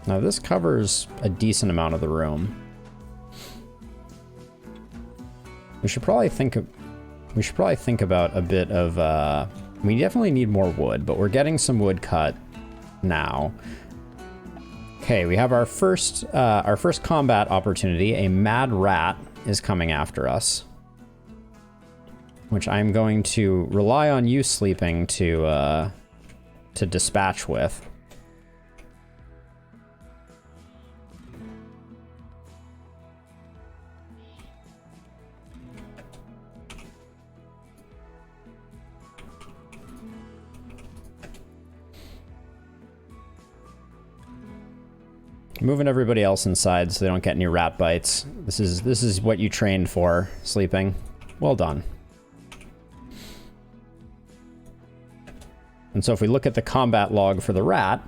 Now this covers a decent amount of the room. We should probably think about a bit of, we definitely need more wood, but we're getting some wood cut now. Okay, we have our first combat opportunity. A mad rat is coming after us, which I'm going to rely on you sleeping to dispatch with. Moving everybody else inside so they don't get any rat bites. This is what you trained for, sleeping. Well done. And so if we look at the combat log for the rat,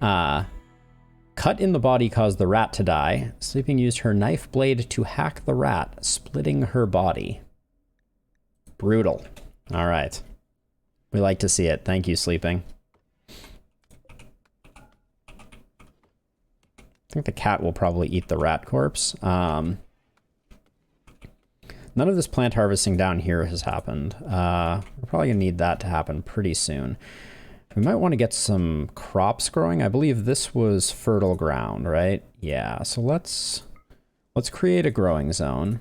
cut in the body caused the rat to die. Sleeping used her knife blade to hack the rat, splitting her body. Brutal. All right. We like to see it. Thank you, Sleeping. I think the cat will probably eat the rat corpse. None of this plant harvesting down here has happened. We're probably gonna need that to happen pretty soon. We might want to get some crops growing. I believe this was fertile ground, right? Yeah, so let's create a growing zone.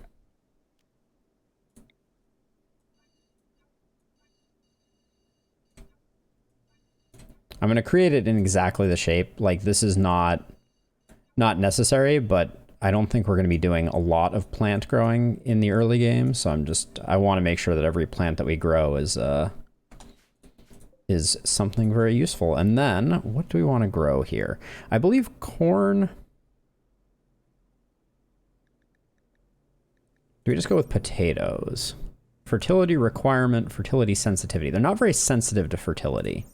I'm gonna create it in exactly the shape. Like, this is not necessary, but I don't think we're going to be doing a lot of plant growing in the early game, so I want to make sure that every plant that we grow is something very useful. And then, what do we want to grow here? I believe corn... Do we just go with potatoes? Fertility requirement, fertility sensitivity. They're not very sensitive to fertility.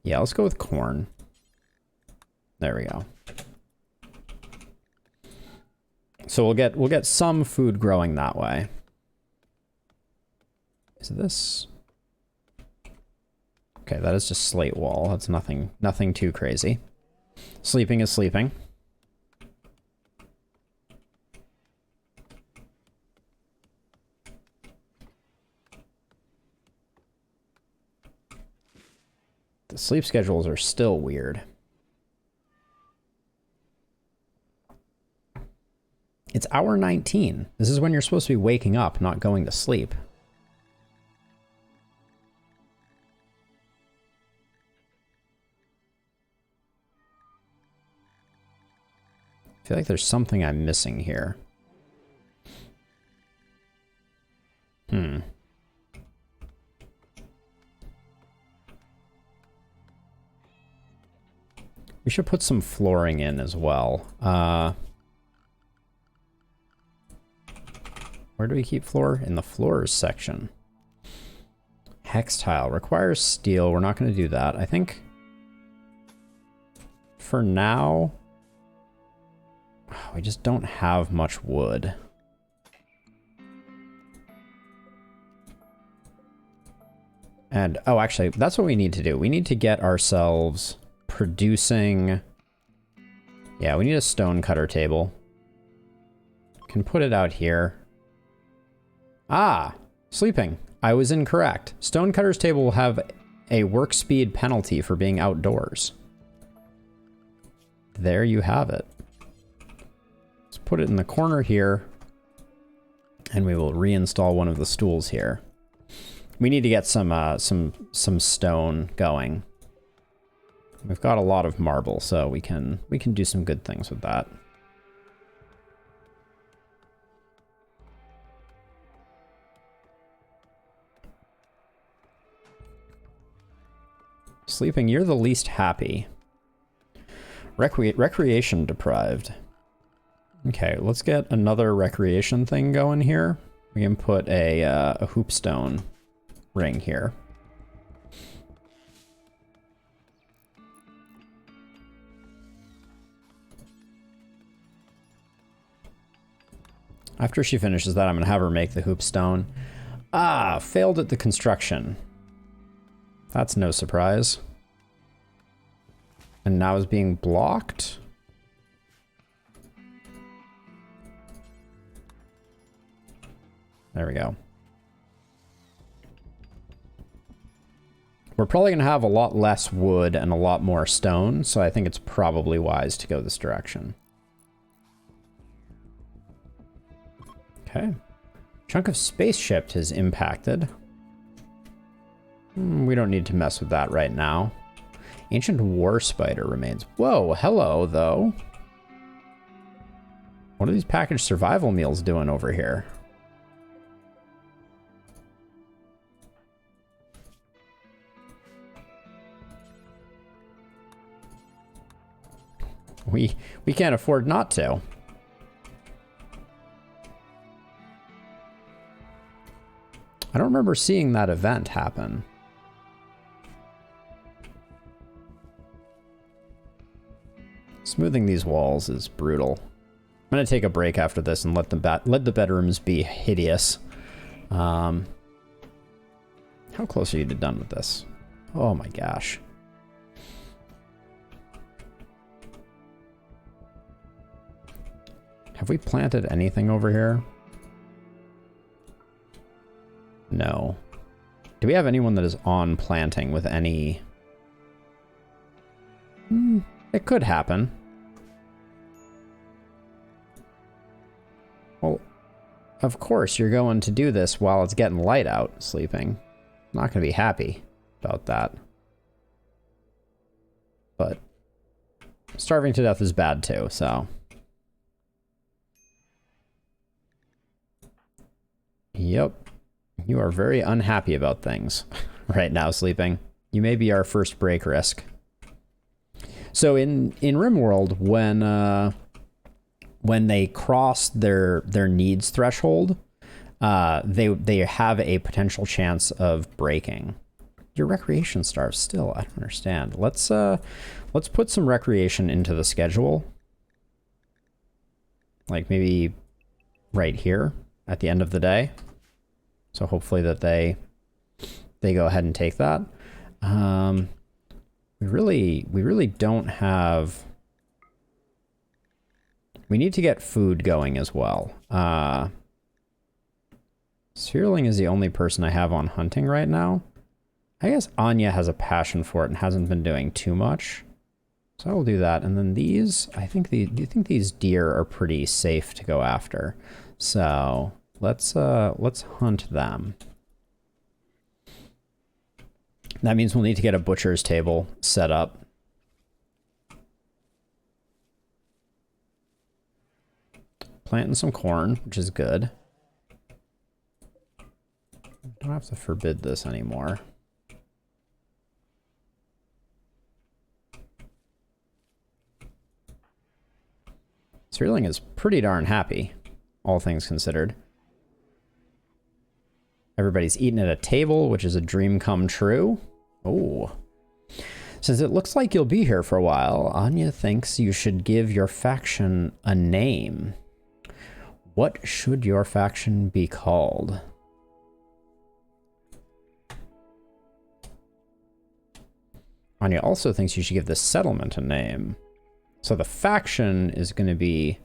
Yeah, let's go with corn. There we go. So we'll get some food growing that way. Is this? Okay, that is just slate wall. That's nothing too crazy. Sleeping is sleeping. The sleep schedules are still weird. It's hour 19. This is when you're supposed to be waking up, not going to sleep. I feel like there's something I'm missing here. We should put some flooring in as well. Where do we keep floor? In the floors section. Hex tile requires steel. We're not going to do that. I think for now, we just don't have much wood. And, oh, actually, that's what we need to do. We need to get ourselves producing... Yeah, we need a stone cutter table. Can put it out here. Ah, sleeping. I was incorrect. Stone cutter's table will have a work speed penalty for being outdoors. There you have it. Let's put it in the corner here, and we will reinstall one of the stools here. We need to get some stone going. We've got a lot of marble, so we can do some good things with that. Sleeping, you're the least happy. Recreation deprived. Okay, let's get another recreation thing going here. We can put a hoopstone ring here. After she finishes that, I'm going to have her make the hoopstone. Ah, failed at the construction. That's no surprise. And now is being blocked. There we go. We're probably going to have a lot less wood and a lot more stone, so I think it's probably wise to go this direction. Okay. Chunk of spaceship has impacted. We don't need to mess with that right now. Ancient war spider remains. Whoa, hello, though. What are these packaged survival meals doing over here? We can't afford not to. I don't remember seeing that event happen. Smoothing these walls is brutal. I'm gonna take a break after this and let the bedrooms be hideous. How close are you to done with this? Oh my gosh. Have we planted anything over here? No. Do we have anyone that is on planting with any... It could happen. Well, of course you're going to do this while it's getting light out, sleeping. I'm not going to be happy about that. But starving to death is bad too, so... Yep. You are very unhappy about things right now, sleeping. You may be our first break risk. So in RimWorld, when they cross their needs threshold, they have a potential chance of breaking. Your recreation starves still. I don't understand. Let's put some recreation into the schedule. Like maybe right here at the end of the day. So hopefully that they go ahead and take that. We really don't have... We need to get food going as well. Sphereling is the only person I have on hunting right now. I guess Anya has a passion for it and hasn't been doing too much. So I will do that. And then these, do you think these deer are pretty safe to go after? So let's hunt them. That means we'll need to get a butcher's table set up. Planting some corn, which is good. Don't have to forbid this anymore. Sphereling is pretty darn happy, all things considered. Everybody's eating at a table, which is a dream come true. Oh. Since it looks like you'll be here for a while, Anya thinks you should give your faction a name. What should your faction be called? Anya also thinks you should give this settlement a name. So the faction is going to be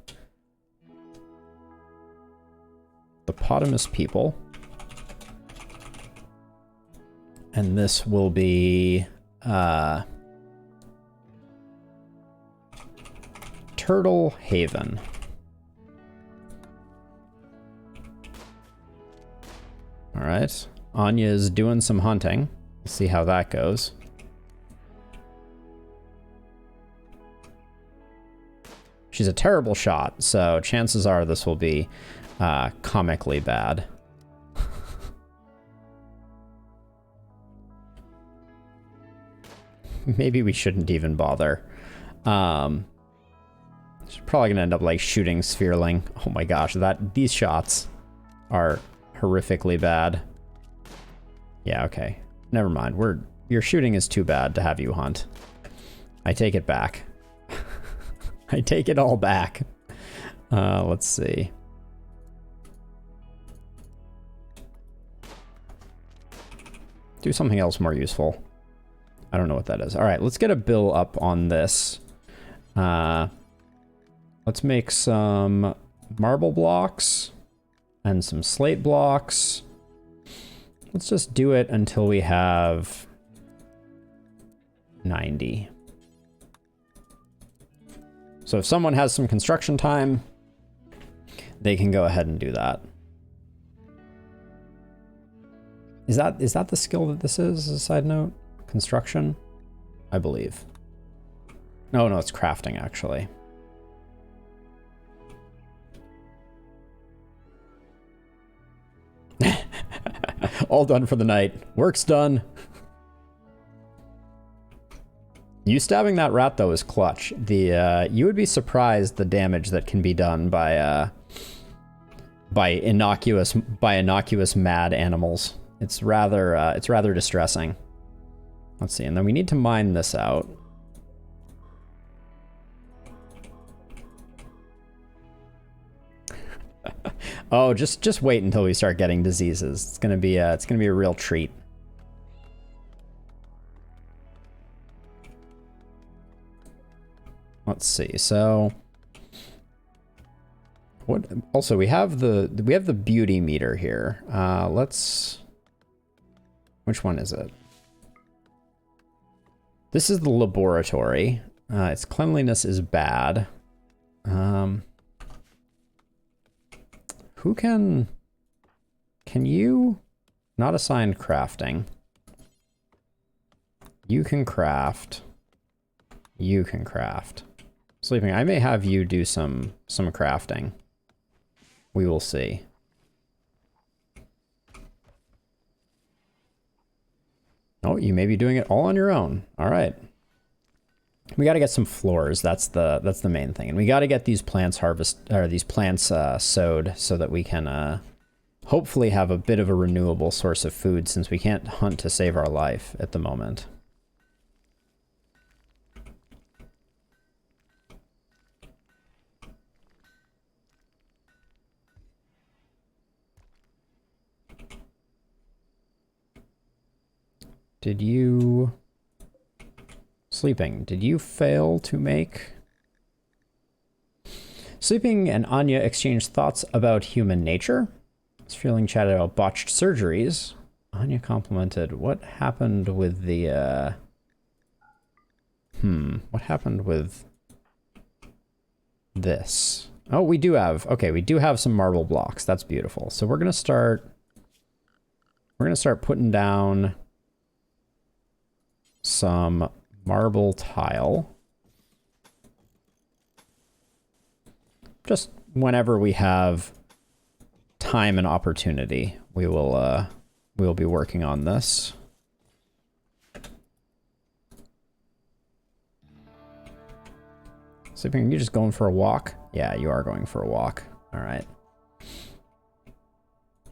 the Potamus people. And this will be Turtle Haven. All right. Anya's doing some hunting. We'll see how that goes. She's a terrible shot, so chances are this will be comically bad. Maybe we shouldn't even bother. She's probably gonna end up like shooting Sphereling. Oh my gosh, these shots are horrifically bad. Yeah, okay. Never mind. Your shooting is too bad to have you hunt. I take it back. I take it all back. Let's see. Do something else more useful. I don't know what that is. All right, let's get a bill up on this. Let's make some marble blocks and some slate blocks. Let's just do it until we have 90. So if someone has some construction time, they can go ahead and do that. Is that the skill that this is, as a side note? Construction? I believe. No, it's crafting, actually. All done for the night. Work's done. You stabbing that rat, though, is clutch. You would be surprised the damage that can be done by innocuous mad animals. It's rather distressing. Let's see, and then we need to mine this out. Oh, just wait until we start getting diseases. It's gonna be a real treat. Let's see. So, what? Also, we have the beauty meter here. Which one is it? This is the laboratory. Its cleanliness is bad. Who can you not assign crafting? You can craft. You can craft. Sleeping, I may have you do some crafting. We will see. Oh, you may be doing it all on your own. All right. We got to get some floors. That's the main thing, and we got to get these plants sowed so that we can hopefully have a bit of a renewable source of food, since we can't hunt to save our life at the moment. Did you... Sleeping, did you fail to make... Sleeping and Anya exchanged thoughts about human nature. Feeling chatted about botched surgeries. Anya complimented, what happened with the, what happened with this? Oh, we do have some marble blocks. That's beautiful. So we're gonna start putting down some marble tile. Just whenever we have time and opportunity, we will be working on this. Sleeping, are you just going for a walk? Yeah, you are going for a walk. All right.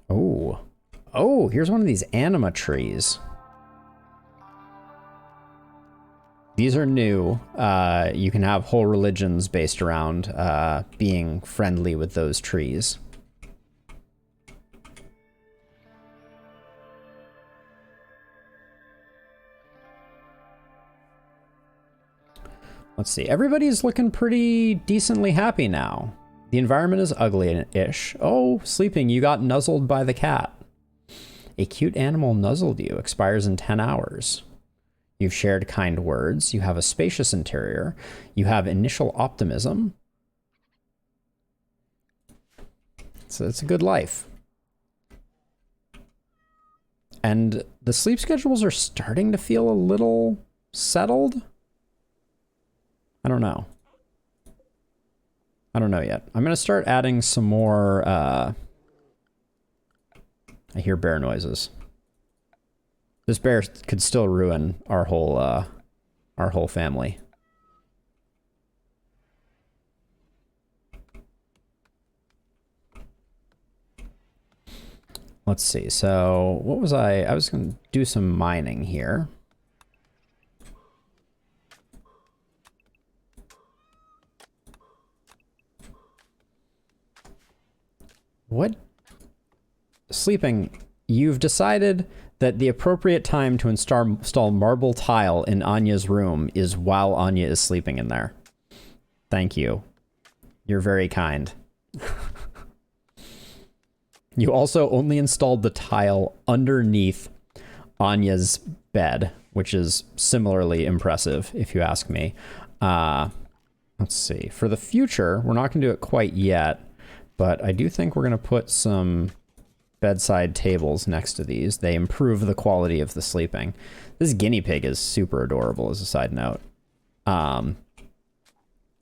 Oh, here's one of these anima trees. These are new. You can have whole religions based around being friendly with those trees. Let's see. Everybody's looking pretty decently happy now. The environment is ugly-ish. Oh, Sleeping, you got nuzzled by the cat. A cute animal nuzzled you. Expires in 10 hours. You've shared kind words. You have a spacious interior. You have initial optimism. It's a good life. And the sleep schedules are starting to feel a little settled. I don't know. I don't know yet. I'm going to start adding some more, I hear bear noises. This bear could still ruin our whole family. Let's see. So what was I was going to do some mining here. What? Sleeping. You've decided that the appropriate time to install marble tile in Anya's room is while Anya is sleeping in there. Thank you. You're very kind. You also only installed the tile underneath Anya's bed, which is similarly impressive, if you ask me. Let's see. For the future, we're not going to do it quite yet, but I do think we're going to put some bedside tables next to these. They improve the quality of the sleeping. This guinea pig is super adorable, as a side note.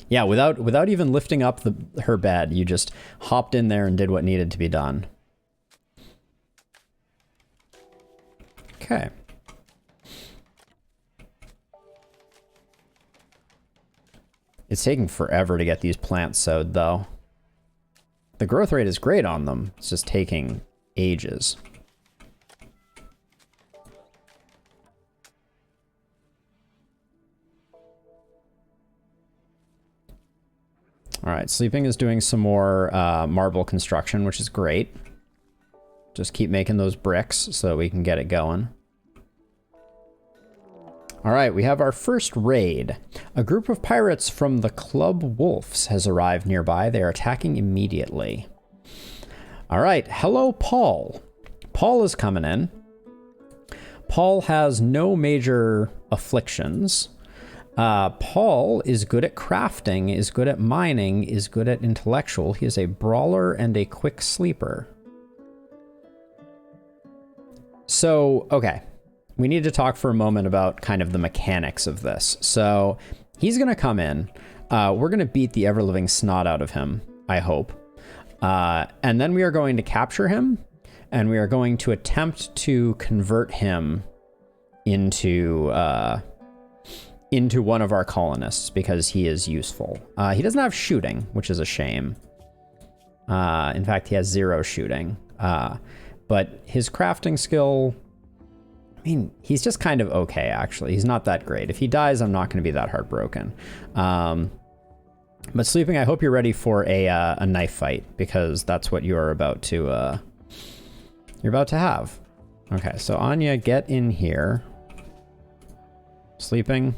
Yeah, without even lifting up her bed, you just hopped in there and did what needed to be done. Okay. It's taking forever to get these plants sowed, though. The growth rate is great on them. It's just taking ages. All right, sleeping is doing some more marble construction, which is great. Just keep making those bricks so we can get it going. All right, we have our first raid. A group of pirates from the Club Wolves has arrived nearby. They are attacking immediately. All right, hello, Paul. Paul is coming in. Paul has no major afflictions. Paul is good at crafting, is good at mining, is good at intellectual. He is a brawler and a quick sleeper. So, okay. We need to talk for a moment about kind of the mechanics of this. So he's going to come in. We're going to beat the ever-living snot out of him, I hope. And then we are going to capture him, and we are going to attempt to convert him into one of our colonists because he is useful. He doesn't have shooting, which is a shame. In fact, he has 0 shooting. But his crafting skill, I mean, he's just kind of okay, actually. He's not that great. If he dies, I'm not going to be that heartbroken. But Sleeping, I hope you're ready for a knife fight, because that's what you're about to have. Okay, so Anya, get in here. Sleeping.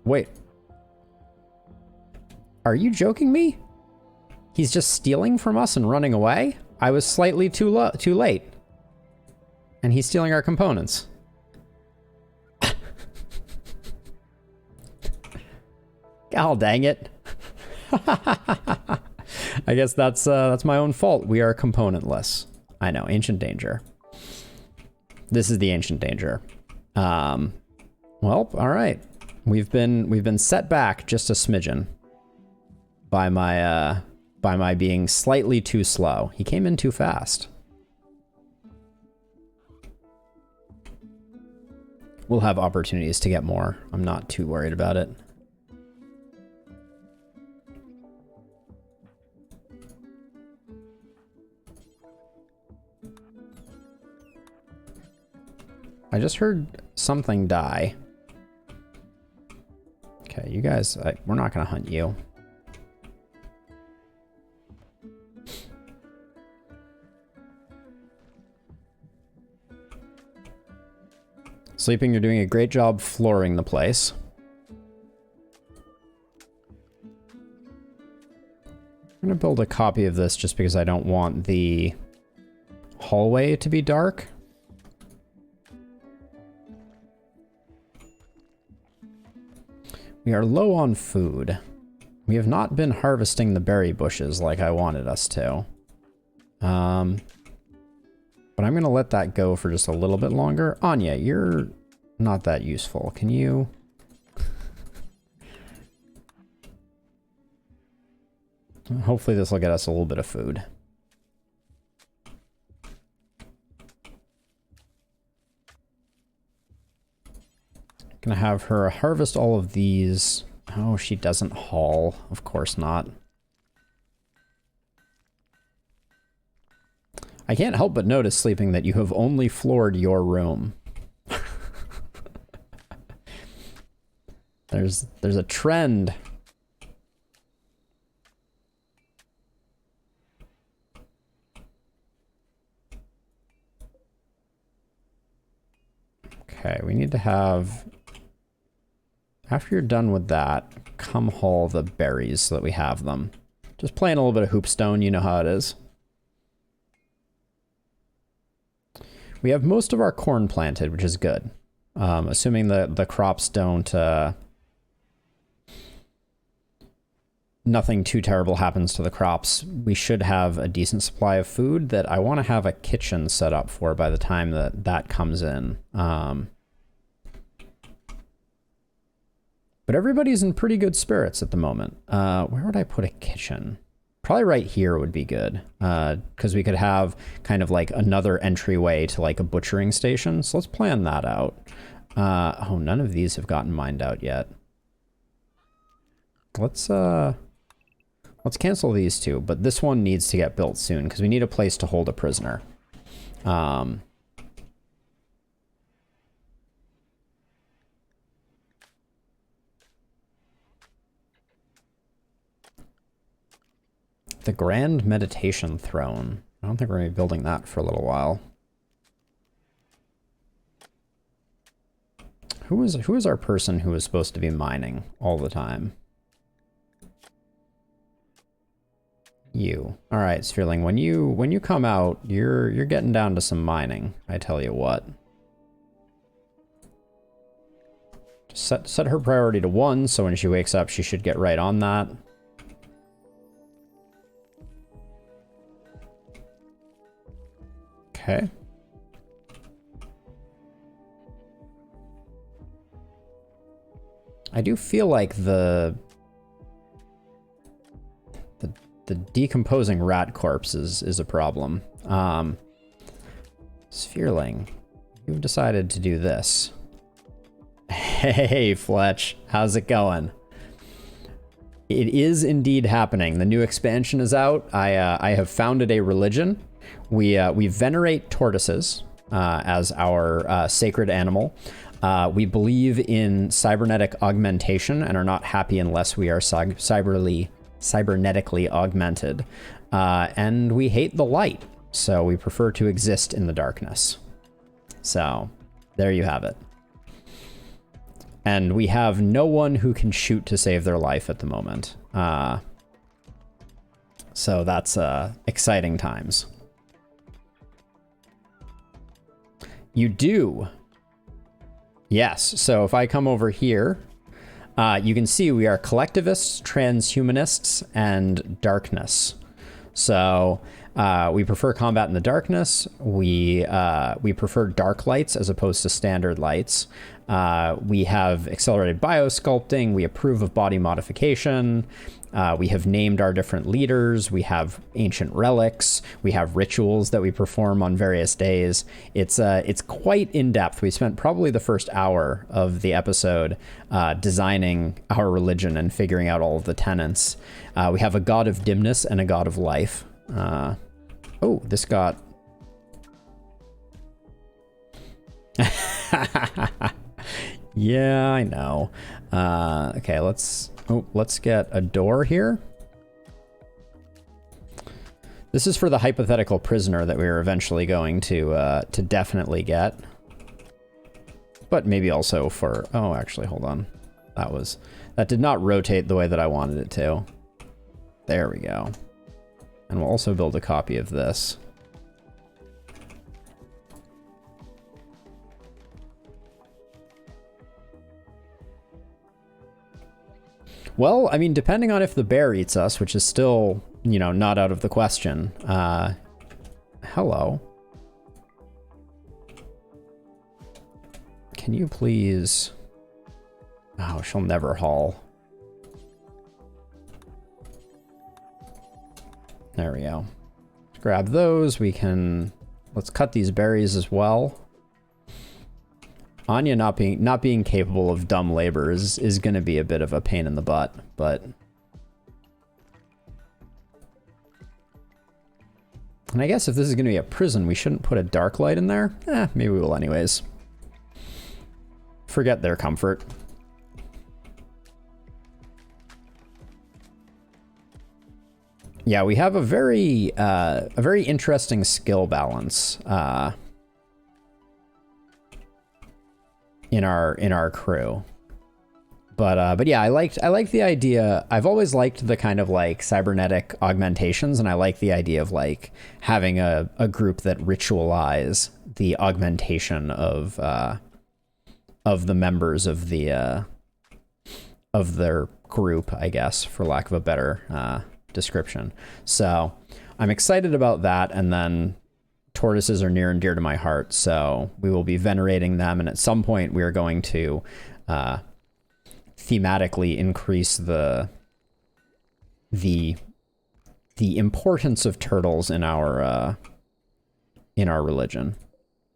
Wait. Are you joking me? He's just stealing from us and running away? I was slightly too late. And he's stealing our components. God dang it. I guess that's my own fault. We are componentless. I know, ancient danger. This is the ancient danger. Well, all right. We've been set back just a smidgen by my being slightly too slow. He came in too fast. We'll have opportunities to get more. I'm not too worried about it. I just heard something die. Okay, you guys, we're not gonna hunt you. Sleeping, you're doing a great job flooring the place. I'm gonna build a copy of this just because I don't want the hallway to be dark. We are low on food. We have not been harvesting the berry bushes like I wanted us to. But I'm going to let that go for just a little bit longer. Anya, you're not that useful. Can you... Hopefully this will get us a little bit of food. Gonna have her harvest all of these. Oh, she doesn't haul. Of course not. I can't help but notice, Sleeping, that you have only floored your room. There's a trend. Okay, we need to have... After you're done with that, come haul the berries so that we have them. Just playing a little bit of hoopstone, you know how it is. We have most of our corn planted, which is good. Assuming the crops don't... nothing too terrible happens to the crops, we should have a decent supply of food that I want to have a kitchen set up for by the time that comes in. But everybody's in pretty good spirits at the moment. Where would I put a kitchen? Probably right here would be good, because we could have kind of like another entryway to like a butchering station. So let's plan that out. Oh, none of these have gotten mined out yet. Let's cancel these two, but this one needs to get built soon because we need a place to hold a prisoner. The Grand Meditation Throne. I don't think we're going to be building that for a little while. Who is our person who is supposed to be mining all the time? You. All right, Sphereling, when you come out, you're getting down to some mining, I tell you what. Just set her priority to 1, so when she wakes up, she should get right on that. Okay. I do feel like the decomposing rat corpse is a problem. Sphereling, you've decided to do this. Hey, Fletch, how's it going? It is indeed happening. The new expansion is out. I have founded a religion. We venerate tortoises as our sacred animal. We believe in cybernetic augmentation and are not happy unless we are cybernetically augmented. And we hate the light, so we prefer to exist in the darkness. So, there you have it. And we have no one who can shoot to save their life at the moment. So that's exciting times. You do. Yes, so if I come over here, you can see we are collectivists, transhumanists, and darkness. So we prefer combat in the darkness. We prefer dark lights as opposed to standard lights. We have accelerated biosculpting. We approve of body modification. We have named our different leaders. We have ancient relics. We have rituals that we perform on various days. It's quite in-depth. We spent probably the first hour of the episode designing our religion and figuring out all of the tenets. We have a god of dimness and a god of life. Oh, this got... Yeah, I know. Okay, let's get a door here. This is for the hypothetical prisoner that we are eventually going to definitely get. But maybe also for... Oh, actually, hold on. That did not rotate the way that I wanted it to. There we go. And we'll also build a copy of this. Well, I mean, depending on if the bear eats us, which is still, you know, not out of the question. Hello. Can you please... Oh, she'll never haul. There we go. Let's grab those. Let's cut these berries as well. Anya not being capable of dumb labor is going to be a bit of a pain in the butt, but... And I guess if this is going to be a prison, we shouldn't put a dark light in there? Maybe we will anyways. Forget their comfort. Yeah, we have a very interesting skill balance. our crew. But yeah, I liked the idea. I've always liked the kind of like cybernetic augmentations, and I like the idea of like having a group that ritualize the augmentation of the members of the of their group, I guess, for lack of a better description. So I'm excited about that, and then tortoises are near and dear to my heart, so we will be venerating them, and at some point we are going to thematically increase the importance of turtles in our religion.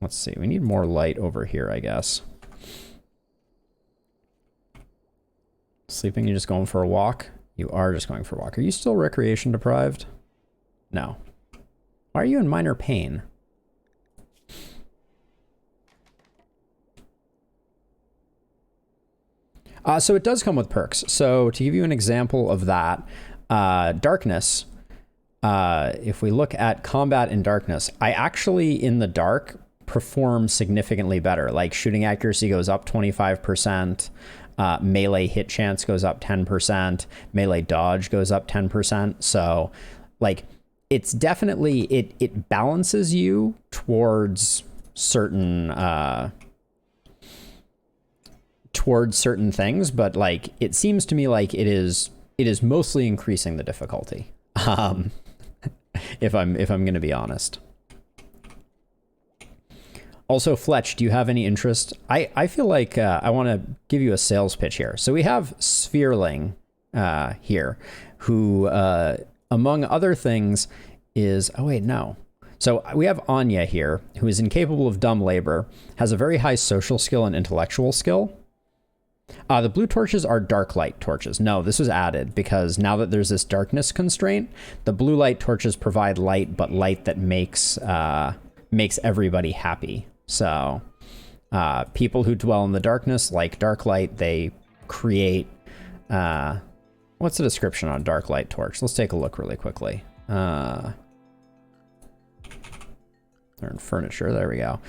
Let's see, we need more light over here, I guess. Sleeping, you just going for a walk? You are just going for a walk. Are you still recreation deprived? No. Why are you in minor pain? So it does come with perks. So to give you an example of that, darkness, if we look at combat in darkness, I actually, in the dark, perform significantly better. Like shooting accuracy goes up 25%, melee hit chance goes up 10%, melee dodge goes up 10%. So like it's definitely, it balances you towards certain things, but like it seems to me like it is mostly increasing the difficulty. If I'm going to be honest. Also, Fletch, do you have any interest? I feel like I want to give you a sales pitch here. So we have Sphereling here, who among other things is, oh wait, no. So we have Anya here, who is incapable of dumb labor, has a very high social skill and intellectual skill. The blue torches are dark light torches. No, this was added because now that there's this darkness constraint, the blue light torches provide light, but light that makes everybody happy. So people who dwell in the darkness like dark light, they create... what's the description on dark light torch? Let's take a look really quickly. They're in furniture. There we go.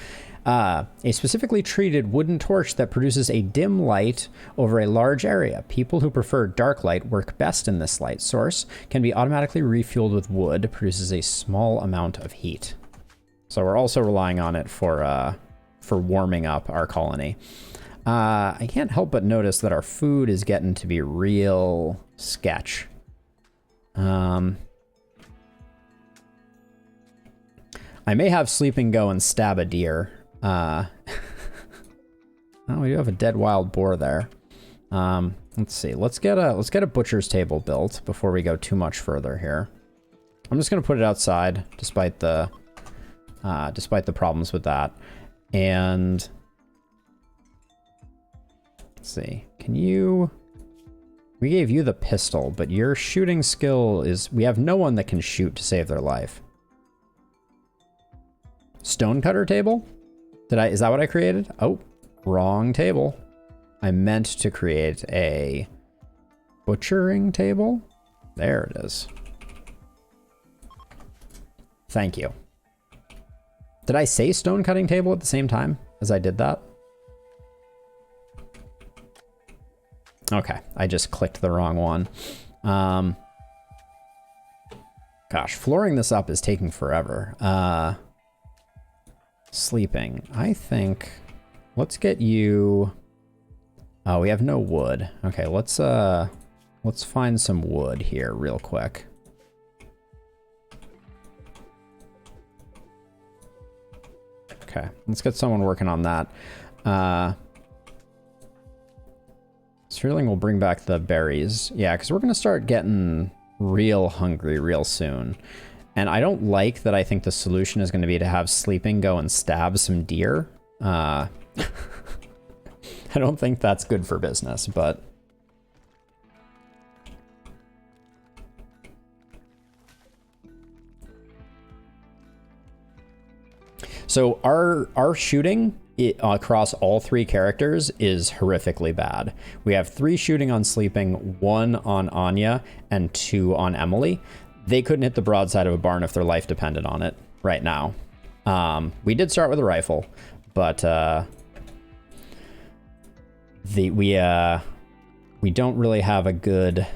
A specifically treated wooden torch that produces a dim light over a large area. People who prefer dark light work best in this light source. Can be automatically refueled with wood. Produces a small amount of heat. So we're also relying on it for warming up our colony. I can't help but notice that our food is getting to be real sketch. I may have Sleeping go and stab a deer. Oh, we do have a dead wild boar there. Let's see. Let's get a butcher's table built before we go too much further here. I'm just gonna put it outside, despite the problems with that. And let's see. Can you? We gave you the pistol, but your shooting skill is. We have no one that can shoot to save their life. Stonecutter table? Is that what I created? Oh, wrong table. I meant to create a butchering table. There it is. Thank you. Did I say stone cutting table at the same time as I did that? Okay, I just clicked the wrong one. Gosh, flooring this up is taking forever. Sleeping. I think let's get you. Oh, we have no wood. Okay, let's find some wood here real quick. Okay, let's get someone working on that. Sterling will bring back the berries. Yeah, because we're gonna start getting real hungry real soon. And I don't like that I think the solution is going to be to have Sleeping go and stab some deer. I don't think that's good for business, but... So our shooting across all three characters is horrifically bad. We have 3 shooting on Sleeping, 1 on Anya, and 2 on Emily. They couldn't hit the broadside of a barn if their life depended on it right now. We did start with a rifle, but we don't really have a good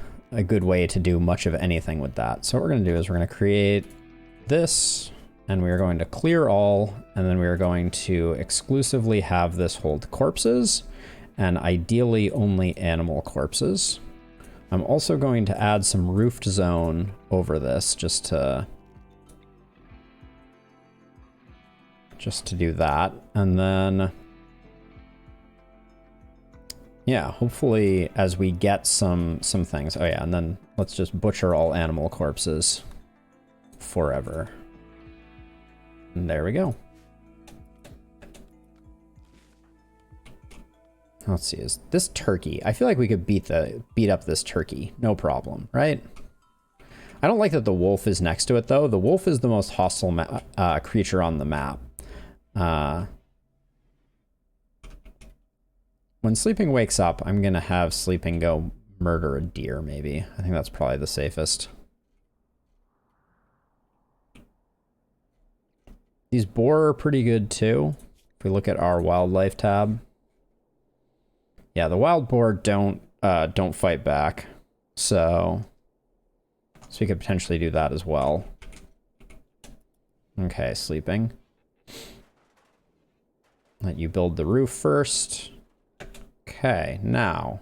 way to do much of anything with that. So what we're going to do is we're going to create this, and we are going to clear all, and then we are going to exclusively have this hold corpses, and ideally only animal corpses. I'm also going to add some roofed zone over this just to do that. And then, yeah, hopefully as we get some things. Oh yeah, and then let's just butcher all animal corpses forever. And there we go. Let's see, is this turkey? I feel like we could beat up this turkey, no problem, right? I don't like that the wolf is next to it though. The wolf is the most hostile creature on the map. When Sleeping wakes up, I'm gonna have Sleeping go murder a deer, maybe. I think that's probably the safest. These boar are pretty good too. If we look at our wildlife tab. Yeah, the wild boar don't fight back. So we could potentially do that as well. Okay, Sleeping. Let you build the roof first. Okay, now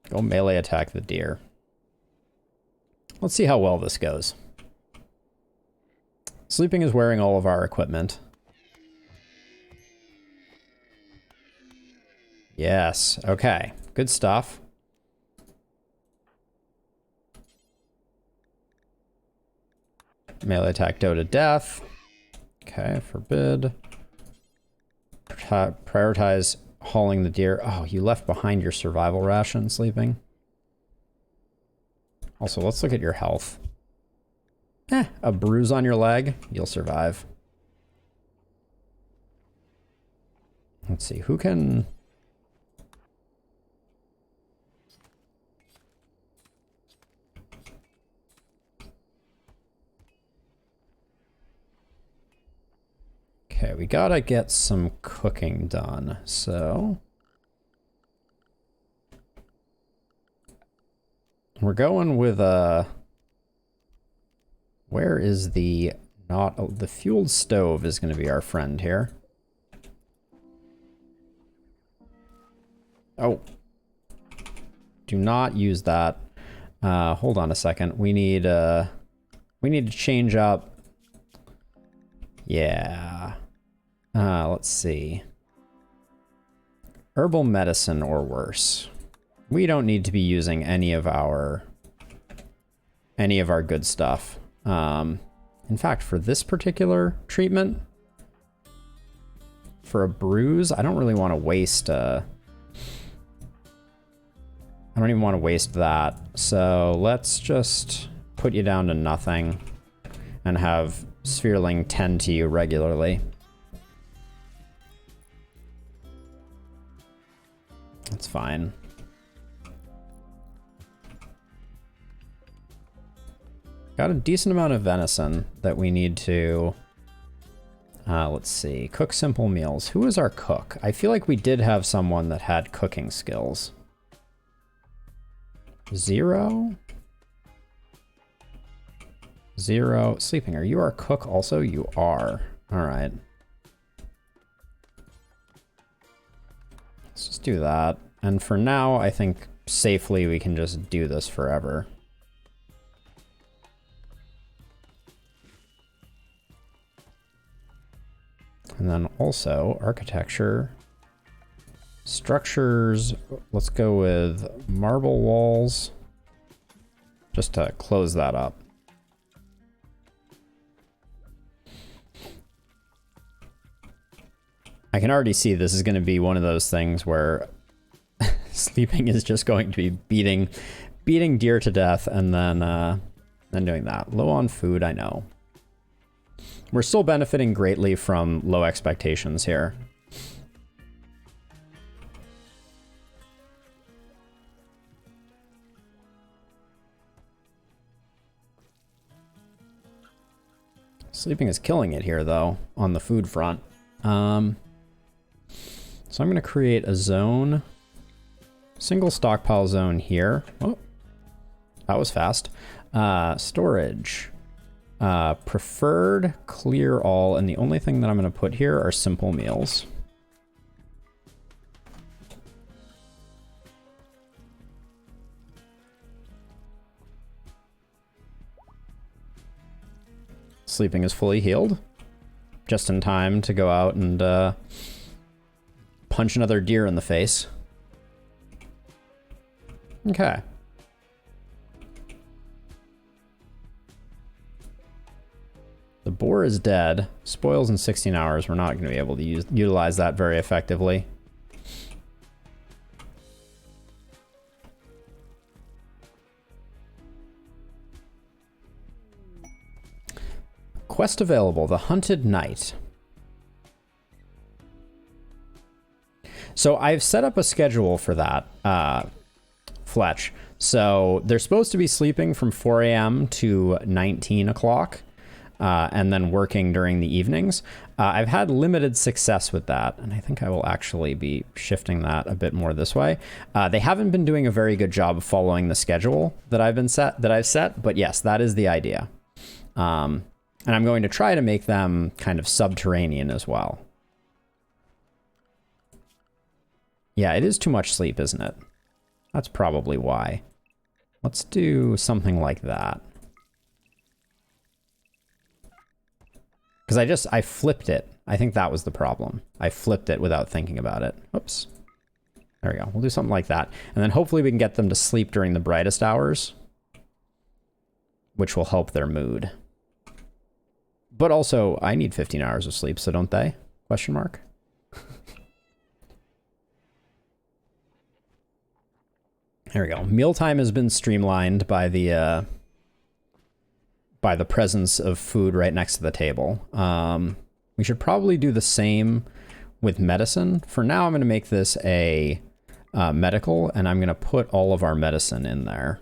go melee attack the deer. Let's see how well this goes. Sleeping is wearing all of our equipment. Yes, okay, good stuff. Melee attack Doe to death. Okay, forbid. Prioritize hauling the deer. Oh, you left behind your survival ration, Sleeping. Also, let's look at your health. A bruise on your leg, you'll survive. Let's see, who can... Okay, we gotta get some cooking done, so... We're going with where is the... the fueled stove is gonna be our friend here. Oh. Do not use that. Hold on a second. We need to change up... Yeah... let's see. Herbal medicine or worse. We don't need to be using any of our good stuff. In fact, for this particular treatment, for a bruise, I don't really want to waste I don't even want to waste that. So let's just put you down to nothing and have Sphereling tend to you regularly. That's fine. Got a decent amount of venison that we need to... let's see. Cook simple meals. Who is our cook? I feel like we did have someone that had cooking skills. 0? 0. Sleeping. Are you our cook also? You are. Alright. Let's just do that. And for now, I think safely we can just do this forever. And then also architecture. Structures, let's go with marble walls. Just to close that up. I can already see this is going to be one of those things where Sleeping is just going to be beating deer to death and then doing that. Low on food, I know. We're still benefiting greatly from low expectations here. Sleeping is killing it here, though, on the food front. So I'm going to create a zone, single stockpile zone here. Oh, that was fast. Storage, preferred, clear all, and the only thing that I'm going to put here are simple meals. Sleeping is fully healed. Just in time to go out and punch another deer in the face. Okay. The boar is dead. Spoils in 16 hours. We're not going to be able to utilize that very effectively. Quest available, The Hunted Knight. So I've set up a schedule for that, Fletch. So they're supposed to be sleeping from 4 a.m. to 19 o'clock, and then working during the evenings. I've had limited success with that, and I think I will actually be shifting that a bit more this way. They haven't been doing a very good job of following the schedule that I've set, but yes, that is the idea. And I'm going to try to make them kind of subterranean as well. Yeah, it is too much sleep, isn't it? That's probably why. Let's do something like that. Because I flipped it. I think that was the problem. I flipped it without thinking about it. Oops. There we go. We'll do something like that. And then hopefully we can get them to sleep during the brightest hours, which will help their mood. But also, I need 15 hours of sleep, so don't they? Question mark. There we go. Mealtime has been streamlined by the presence of food right next to the table. We should probably do the same with medicine. For now, I'm going to make this a medical, and I'm going to put all of our medicine in there.